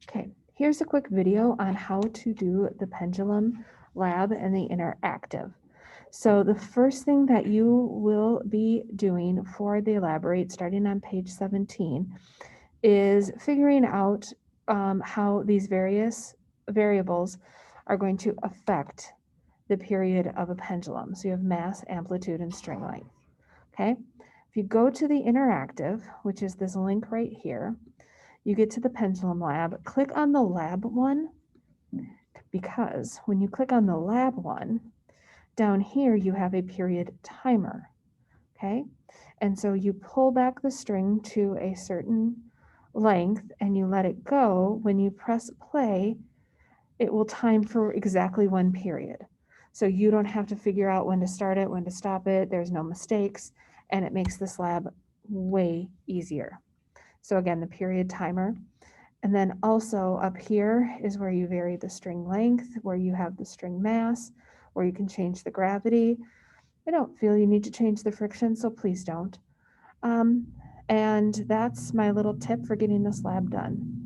Okay, here's a quick video on how to do the Pendulum Lab and the interactive. So the first thing that you will be doing for the elaborate, starting on page 17, is figuring out how these various variables are going to affect the period of a pendulum. So you have mass, amplitude, and string length. Okay, if you go to the interactive, which is this link right here, you get to the Pendulum Lab, click on the lab one, because when you click on the lab one, down here you have a period timer, okay? And so you pull back the string to a certain length and you let it go. When you press play, it will time for exactly one period. So you don't have to figure out when to start it, when to stop it. There's no mistakes, and it makes this lab way easier. So again, the period timer. And then also up here is where you vary the string length, where you have the string mass, where you can change the gravity. I don't feel you need to change the friction, so please don't. And that's my little tip for getting this lab done.